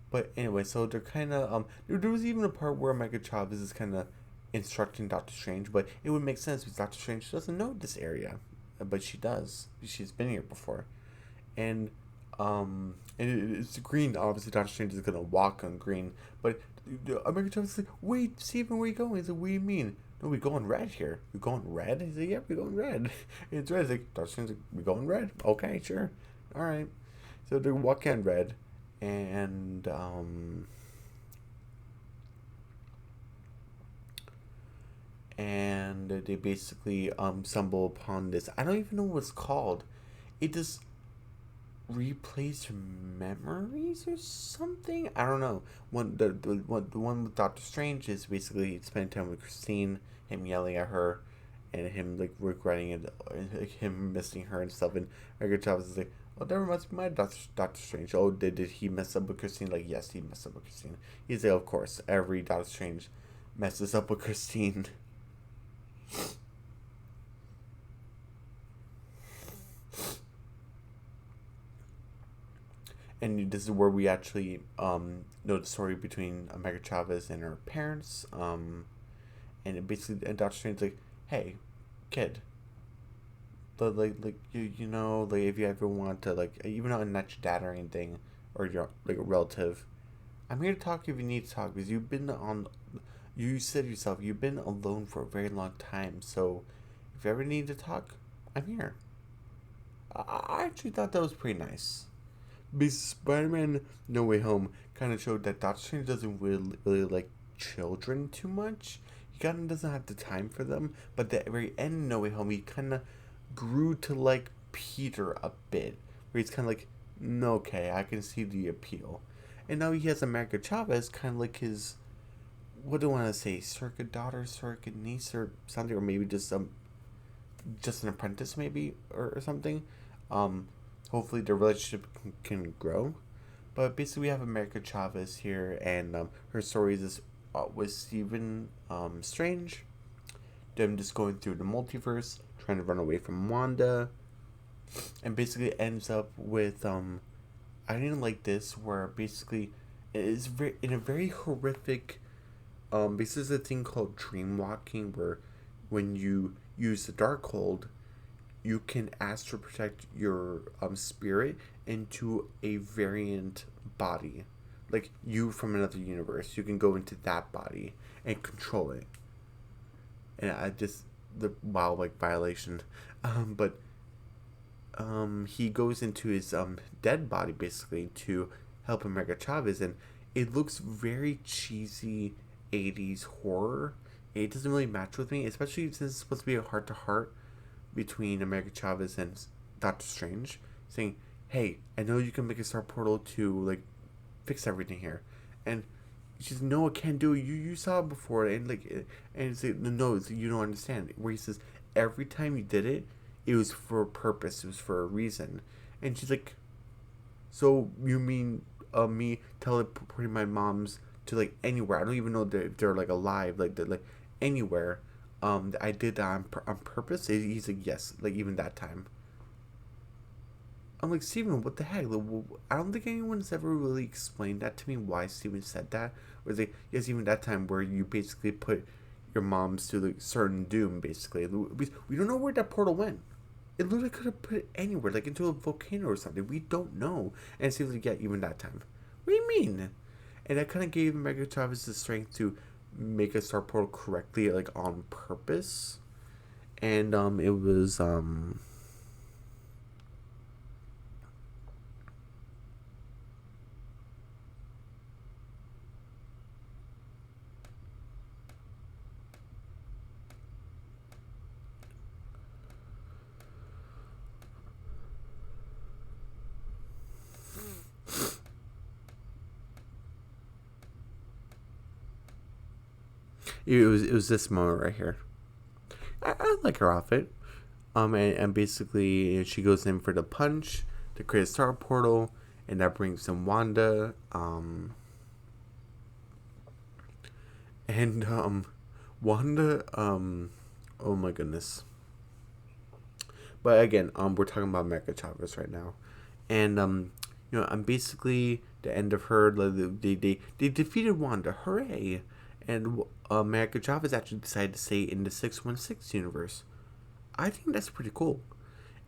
But anyway, so they're kind of there was even a part where America Chavez is kind of instructing Doctor Strange, but it would make sense because Doctor Strange doesn't know this area, but she does. She's been here before, and it's green. Obviously, Doctor Strange is gonna walk on green, but American Chavez is like, "Wait, Steven, where are you going?" He's like, "What do you mean? No, we go in red here. We go in red." He's like, "Yeah, we go in red." And it's red. He's like, Doctor Strange, like, "We go in red." Okay, sure, all right. So they're walking in red, and they basically stumble upon this. I don't even know what it's called. It just replays your memories or something. I don't know. The one with Doctor Strange is basically spending time with Christine, him yelling at her, and him like regretting it, like, him missing her and stuff. And Edgar Chavez is like, "Oh, that reminds me of my Doctor Strange. Oh, did he mess up with Christine?" Like, yes, he messed up with Christine. He's like, of course, every Doctor Strange messes up with Christine. And this is where we actually know the story between America Chavez and her parents. And it basically, and Doctor Strange's like, "Hey, kid, like you know, like if you ever want to, like, even though I'm not your dad or anything, or your like a relative, I'm here to talk if you need to talk because you've been on, you said yourself, you've been alone for a very long time. So if you ever need to talk, I'm here." I actually thought that was pretty nice. Because Spider-Man No Way Home kind of showed that Doctor Strange doesn't really like children too much. He kind of doesn't have the time for them. But at the very end of No Way Home, he kind of grew to like Peter a bit. Where he's kind of like, "No, okay, I can see the appeal." And now he has America Chavez, kind of like his, what do I want to say, surrogate daughter, surrogate niece, or something, or maybe just an apprentice, maybe, or something. Um, Hopefully the relationship can grow. But basically, we have America Chavez here, and her story is with Stephen Strange. Them just going through the multiverse, trying to run away from Wanda, and basically ends up with I didn't like this, where basically it is very in a very horrific this is a thing called dream walking, where when you use the Darkhold, you can astral project your spirit into a variant body, like you from another universe. You can go into that body and control it. And I just the wow, like violation, but he goes into his dead body basically to help America Chavez, and it looks very cheesy 80s horror. It doesn't really match with me, especially since it's supposed to be a heart to heart between America Chavez and Doctor Strange, saying, "Hey, I know you can make a star portal to like fix everything here," and she's, "No, I can't do it. You saw it before," and like, and it's like, "No, you don't understand." Where he says, "Every time you did it, it was for a purpose. It was for a reason," and she's like, "So you mean me teleporting my mom's to like anywhere? I don't even know if they're like alive, like they're like anywhere. I did that on purpose." He's like, "Yes, like even that time." I'm like, "Steven, what the heck?" Like, I don't think anyone's ever really explained that to me, why Steven said that. Or like, "Yes, even that time where you basically put your mom's to like certain doom, basically." We don't know where that portal went. It literally could have put it anywhere, like into a volcano or something. We don't know. And it seems like, "Yeah, even that time." What do you mean? And that kind of gave Mega Travis the strength to make a star portal correctly, like on purpose. And it was it was this moment right here. I like her outfit. And basically she goes in for the punch to create a star portal, and that brings in Wanda. And Wanda. Oh my goodness. But again, we're talking about America Chavez right now, and I'm basically the end of her. They defeated Wanda, hooray! And America Chavez actually decided to stay in the 616 universe. I think that's pretty cool.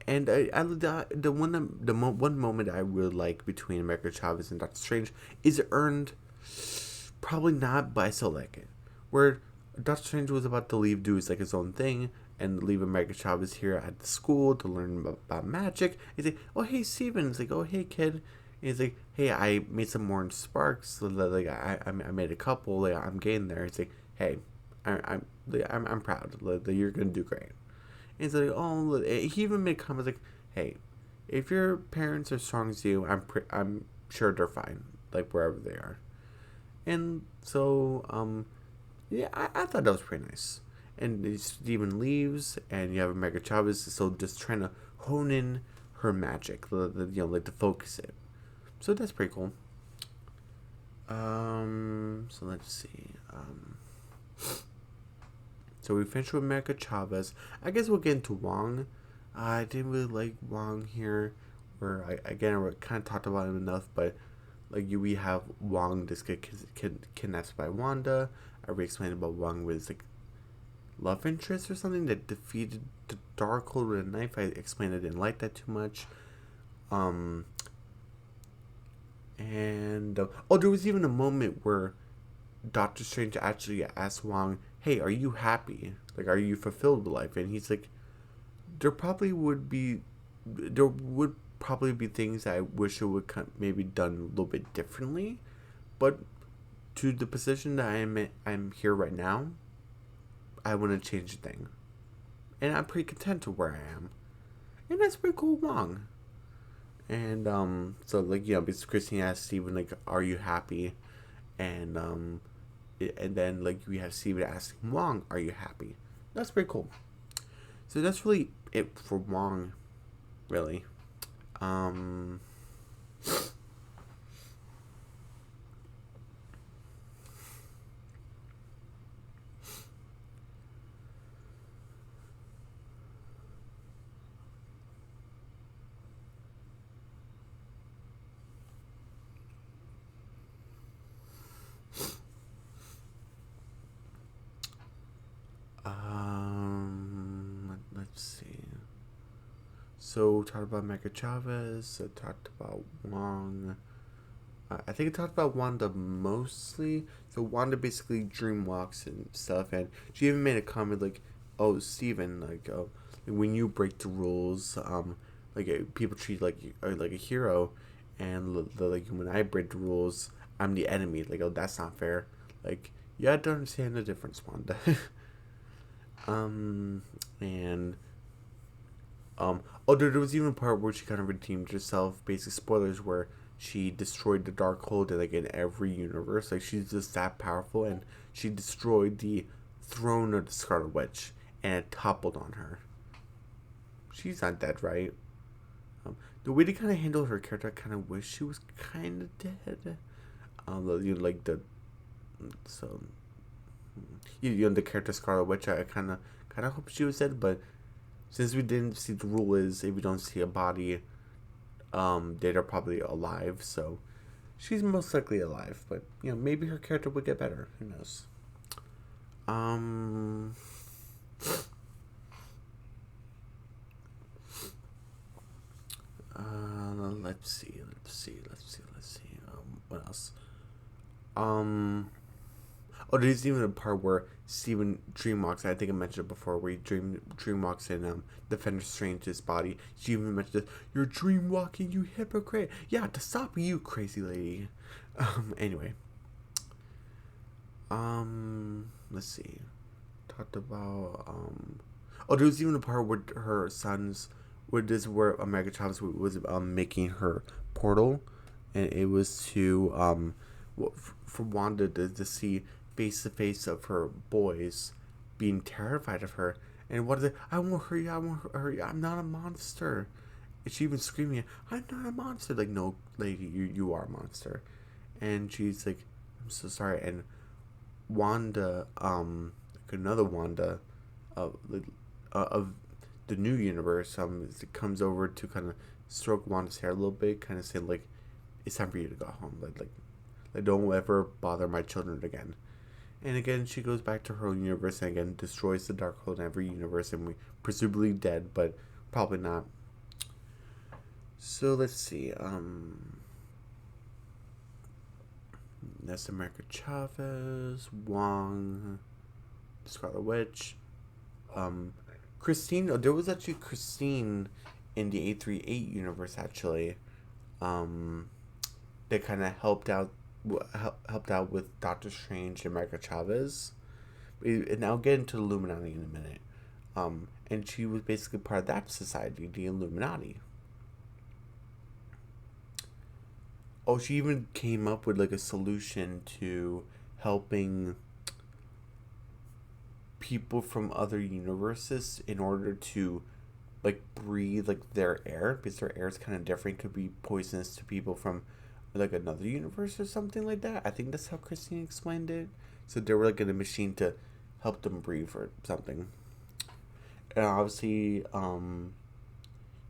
And one moment I really like between America Chavez and Doctor Strange is earned. Probably not, but I still like it. Where Doctor Strange was about to leave, do his own thing, and leave America Chavez here at the school to learn about magic. He's like, "Oh hey, Steven." He's like, "Oh hey, kid." And he's like, "Hey, I made some orange sparks. So like I made a couple. Like I'm getting there." He's like, "Hey, I'm proud. Like, you're gonna do great." And he's like, "Oh," he even made comments like, "Hey, if your parents are strong as you, I'm sure they're fine. Like wherever they are." And so, yeah, I thought that was pretty nice. And Steven leaves, and you have America Chavez so just trying to hone in her magic, like to focus it. So that's pretty cool. So let's see. So we finished with America Chavez. I guess we'll get into Wong. I didn't really like Wong here, where I kind of talked about him enough, but like we have Wong just get kidnapped by Wanda. I already explained about Wong with like love interest or something that defeated the Darkhold with a knife. I explained I didn't like that too much. And there was even a moment where Doctor Strange actually asked Wong, "Hey, are you happy? Like, are you fulfilled with life?" And he's like, "There probably would be, there would probably be things that I wish I would maybe done a little bit differently, but to the position that I'm here right now, I wouldn't change a thing, and I'm pretty content with where I am, and that's pretty cool, Wong." And so like because Christine asked Steven like, "Are you happy?" And and then like we have Steven asking Wong, "Are you happy?" That's pretty cool. So that's really it for Wong, really. Um, let's see. So talked about Mega Chavez. I talked about Wong. I think I talked about Wanda mostly. So Wanda basically dream walks and stuff, and she even made a comment like, "Oh, Steven, like, oh, when you break the rules, like people treat you like a hero, and like when I break the rules, I'm the enemy. Like, oh, that's not fair. Like, you have to understand the difference, Wanda." And there was even a part where she kind of redeemed herself. Basic spoilers where she destroyed the Darkhold like in every universe. Like she's just that powerful, and she destroyed the throne of the Scarlet Witch, and it toppled on her. She's not dead, right? The way they kind of handled her character, I kind of wish she was kind of dead. Like the so the character Scarlet Witch, I kind of hope she was dead, but since we didn't see, the rule is if we don't see a body, they're probably alive. So she's most likely alive, but maybe her character would get better. Who knows? Um. Let's see. What else? Um. Oh, there's even a part where Steven dreamwalks. I think I mentioned it before, where he dreamwalks in Defender Strange's body. She even mentioned this. "You're dreamwalking, you hypocrite." Yeah, to stop you, crazy lady. Anyway. Let's see. Talked about Oh, there was even a part where her sons, where America Chavez was making her portal, and it was to for Wanda to see face to face of her boys being terrified of her, And what is it? I won't hurt you. I won't hurt you. I'm not a monster. And she even screaming, I'm not a monster. Like, no, lady, you are a monster. And she's like, I'm so sorry. And Wanda, like another Wanda, like, of the new universe, comes over to kind of stroke Wanda's hair a little bit, kind of saying like, it's time for you to go home. Like don't ever bother my children again. And again, she goes back to her own universe and again destroys the Darkhold in every universe, and we presumably dead, but probably not. So let's see. That's America Chavez, Wong, Scarlet Witch, Christine. Oh, there was actually Christine in the 838 universe actually. That kind of helped out with Doctor Strange and America Chavez. And I'll get into the Illuminati in a minute. And she was basically part of that society, the Illuminati. Oh, she even came up with like a solution to helping people from other universes in order to like breathe like their air, because their air is kind of different, could be poisonous to people from like another universe or something like that. I think that's how Christine explained it. So they were like in a machine to help them breathe or something. And obviously,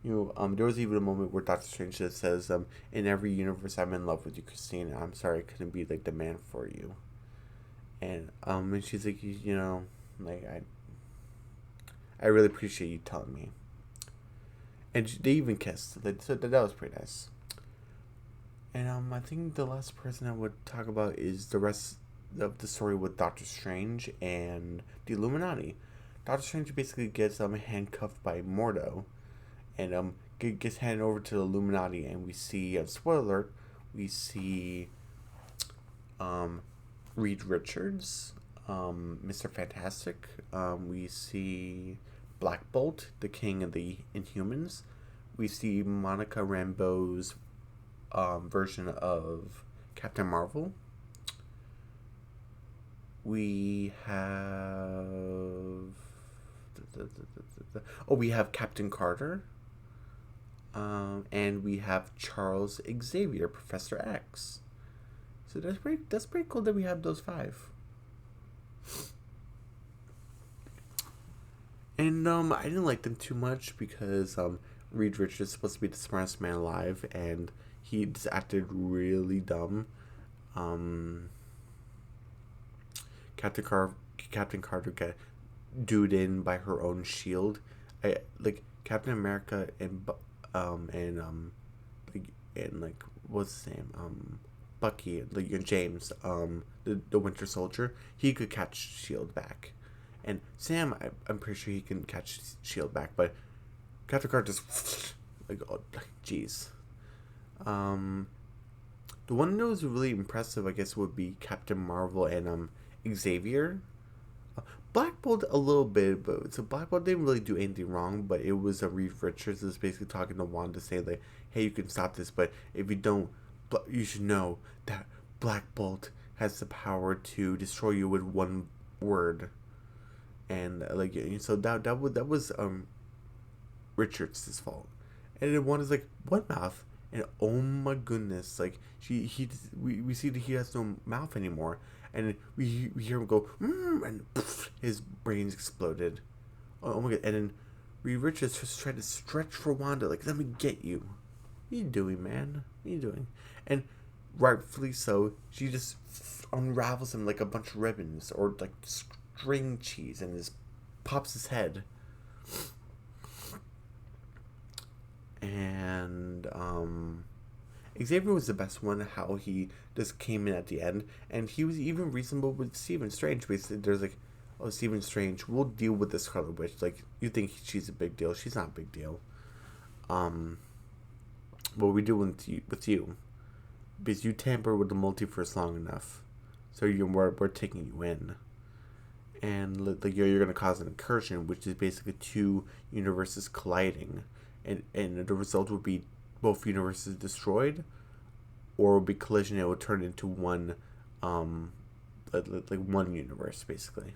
there was even a moment where Doctor Strange just says, in every universe I'm in love with you, Christine. I'm sorry I couldn't be like the man for you. And she's like, like I really appreciate you telling me. And they even kissed. So that was pretty nice. And I think the last person I would talk about is the rest of the story with Doctor Strange and the Illuminati. Doctor Strange basically gets handcuffed by Mordo, and gets handed over to the Illuminati, and we see spoiler alert, we see Reed Richards, Mr. Fantastic, we see Black Bolt, the king of the Inhumans, we see Monica Rambeau's version of Captain Marvel. We have we have Captain Carter, and we have Charles Xavier, Professor X. So that's pretty cool that we have those 5. And I didn't like them too much because Reed Richards is supposed to be the smartest man alive, and he just acted really dumb. Captain Carter got dude in by her own shield. Like Captain America and what's his name, Bucky, like James, the Winter Soldier, he could catch shield back, and Sam, I'm pretty sure he can catch shield back, but Captain Carter just jeez. The one that was really impressive, I guess, would be Captain Marvel and Xavier. Black Bolt a little bit, but so Black Bolt didn't really do anything wrong, but it was Reed Richards that was basically talking to Wanda saying like, hey, you can stop this, but if you don't, you should know that Black Bolt has the power to destroy you with one word. And so that was Richards' fault. And then Wanda's like, what mouth? And oh my goodness, like we see that he has no mouth anymore, and we hear him go, and poof, his brains exploded. Oh my god! And then Reed Richards just tried to stretch for Wanda, like, let me get you. What are you doing, man? What are you doing? And rightfully so, she just unravels him like a bunch of ribbons or like string cheese, and just pops his head. And Xavier was the best one, how he just came in at the end, and he was even reasonable with Stephen Strange. Basically, there's like, oh, Stephen Strange, we'll deal with the Scarlet Witch. Like, you think she's a big deal? She's not a big deal. What we do with you, because you tamper with the multiverse long enough, so we're taking you in, and like you're gonna cause an incursion, which is basically 2 universes colliding. And the result would be both universes destroyed, or would be collision. It would turn into one, like one universe basically.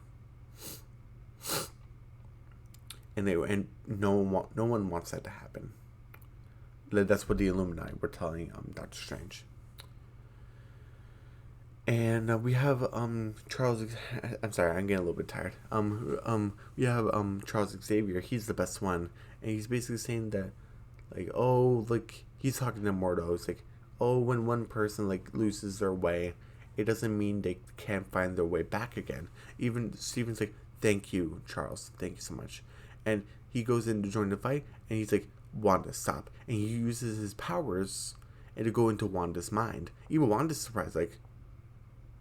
and no one wants that to happen. That's what the Illuminati were telling Doctor Strange. And we have Charles. I'm sorry, I'm getting a little bit tired. We have Charles Xavier. He's the best one, and he's basically saying that, like, oh, like he's talking to Mordo. It's like, oh, when one person like loses their way, it doesn't mean they can't find their way back again. Even Steven's like, thank you, Charles. Thank you so much. And he goes in to join the fight, and he's like, Wanda, stop. And he uses his powers and to go into Wanda's mind. Even Wanda's surprised, like,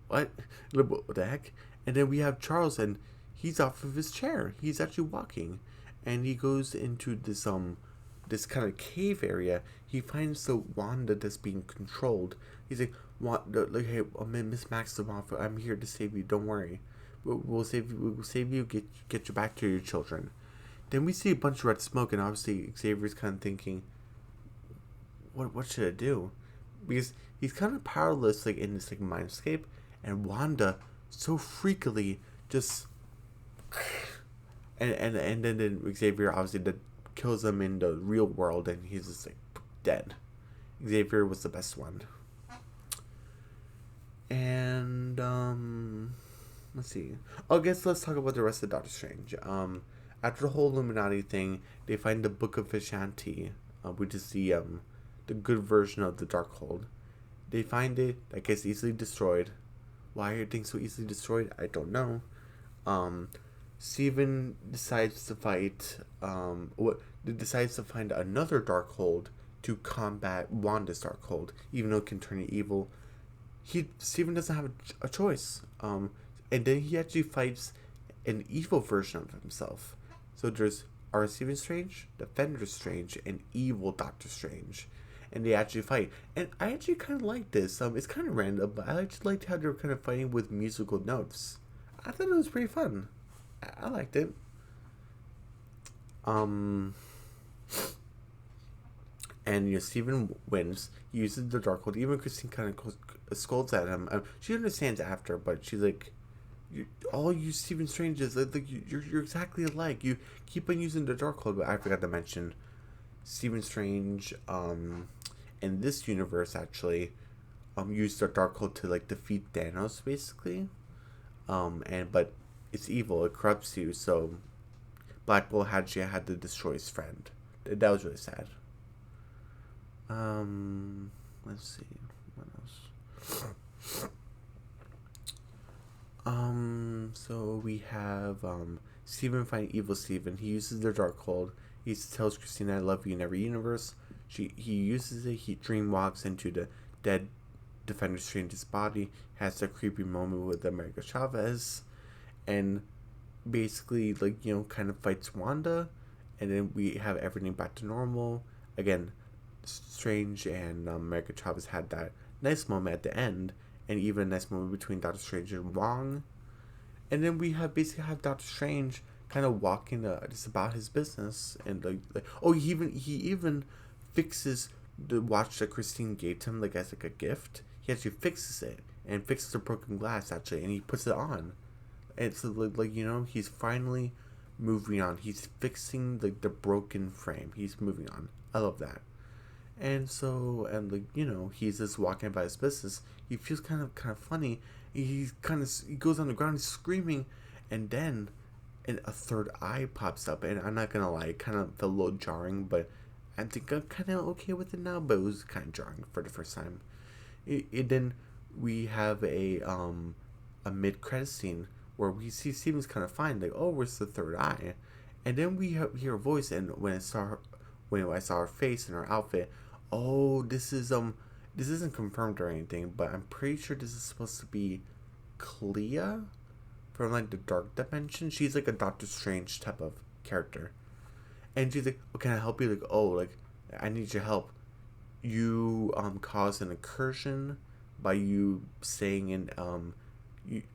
what the heck? And then we have Charles, and he's off of his chair. He's actually walking, and he goes into this kind of cave area. He finds the Wanda that's being controlled. He's like, Wanda, like, hey, Miss Maximoff, I'm here to save you. Don't worry, we'll save you. We'll save you. Get you back to your children. Then we see a bunch of red smoke, and obviously Xavier's kind of thinking, what should I do? Because he's kind of powerless, like in this like mindscape. And Wanda so freakily just and then Xavier obviously kills him in the real world, and he's just like dead. Xavier was the best one. And let's see. I guess let's talk about the rest of Doctor Strange. After the whole Illuminati thing, they find the Book of Vishanti, which is the good version of the Darkhold. They find it that gets easily destroyed. Why are things so easily destroyed? I don't know. Steven decides to fight. Decides to find another Darkhold to combat Wanda's Darkhold, even though it can turn it evil. Steven doesn't have a choice. And then he actually fights an evil version of himself. So there's our Stephen Strange, Defender Strange, and evil Doctor Strange. And they actually fight. And I actually kind of like this. It's kind of random, but I actually liked how they were kind of fighting with musical notes. I thought it was pretty fun. I liked it. And Steven wins. He uses the Darkhold. Even Christine kind of scolds at him. She understands after, but she's like, all you Stephen Stranges, like you're exactly alike. You keep on using the Darkhold, but I forgot to mention Stephen Strange, in this universe actually, used the Darkhold to like defeat Thanos basically, but it's evil. It corrupts you. So Black Bolt had to destroy his friend. That was really sad. Let's see what else. So we have Steven find evil Steven. He uses the Darkhold. He tells Christina, "I love you" in every universe. He uses it. He dream walks into the dead Defender Strange's body. Has a creepy moment with America Chavez, and basically kind of fights Wanda, and then we have everything back to normal again. Strange and America Chavez had that nice moment at the end, and even a nice moment between Doctor Strange and Wong. And then we basically have Doctor Strange kind of walking just about his business, and he even fixes the watch that Christine gave him as a gift. He actually fixes it and fixes the broken glass actually, and he puts it on. And so he's finally moving on. He's fixing the broken frame. He's moving on. I love that. And so, he's just walking by his business. He feels kind of funny. He goes on the ground, he's screaming, and then a third eye pops up. And I'm not gonna lie, it kind of felt a little jarring, but I think I'm kind of okay with it now. But it was kind of jarring for the first time. Then we have a mid-credit scene where we see Steven's kind of fine, where's the third eye? And then we hear a voice, and when I saw her face and her outfit, this isn't confirmed or anything, but I'm pretty sure this is supposed to be Clea from the Dark Dimension. She's a Doctor Strange type of character, and she's like, "Oh, can I help you?" I need your help. You caused an incursion by you staying in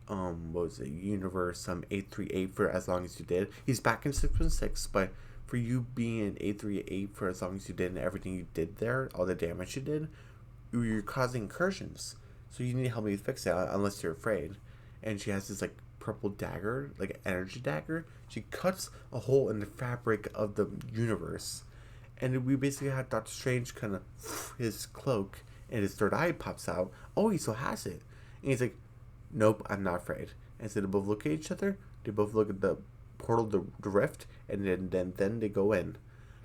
what was it, universe 838 for as long as you did. He's back in 616, but for you being in 838 for as long as you did and everything you did there, all the damage you did, you're causing incursions. So you need to help me fix it, unless you're afraid. And she has this purple dagger, like an energy dagger. She cuts a hole in the fabric of the universe, and we basically had Doctor Strange kind of his cloak, and his third eye pops out. Oh, he still has it, and he's like, "Nope, I'm not afraid." And so they both look at each other. They both look at the portal, the rift, and then they go in.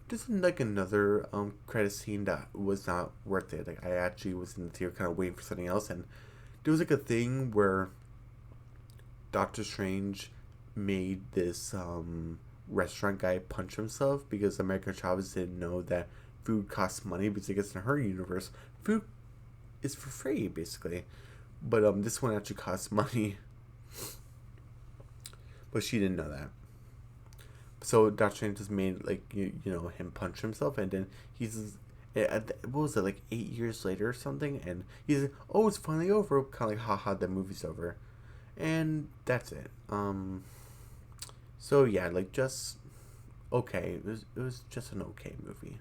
Just like another credit scene that was not worth it. Like I actually was in the theater kind of waiting for something else, and there was like a thing where Doctor Strange made this restaurant guy punch himself because America Chavez didn't know that food costs money because I guess in her universe food is for free basically, but this one actually costs money, but she didn't know that. So Doctor Strange just made like him punch himself, and then he's what was it, like 8 years later or something, and he's like, oh, it's finally over, kind of like haha, the movie's over, and that's it. So yeah, like just okay. It was just an okay movie,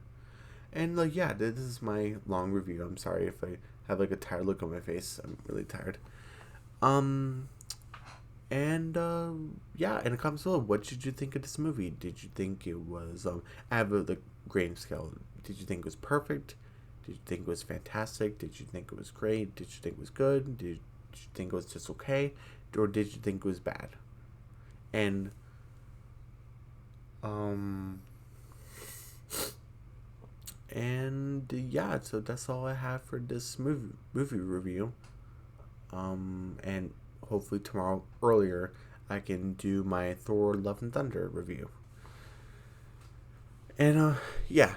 and like yeah, this is my long review. I'm sorry if I have like a tired look on my face. I'm really tired. Um, and yeah, in the comments below, what did you think of this movie? Did you think it was I have a like grading scale. Did you think it was perfect? Did you think it was fantastic? Did you think it was great? Did you think it was good? Did you think it was just okay? Or did you think it was bad? And um yeah, so that's all I have for this movie review. And hopefully tomorrow earlier I can do my Thor Love and Thunder review. And yeah.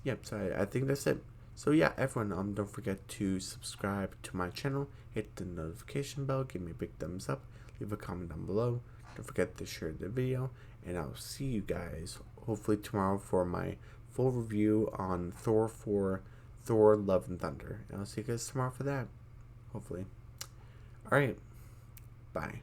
Yep, so I think that's it. So yeah, everyone, don't forget to subscribe to my channel, hit the notification bell, give me a big thumbs up, leave a comment down below. Don't forget to share the video, and I'll see you guys hopefully tomorrow for my full review on Thor 4, Thor Love and Thunder. And I'll see you guys tomorrow for that, hopefully. Alright, bye.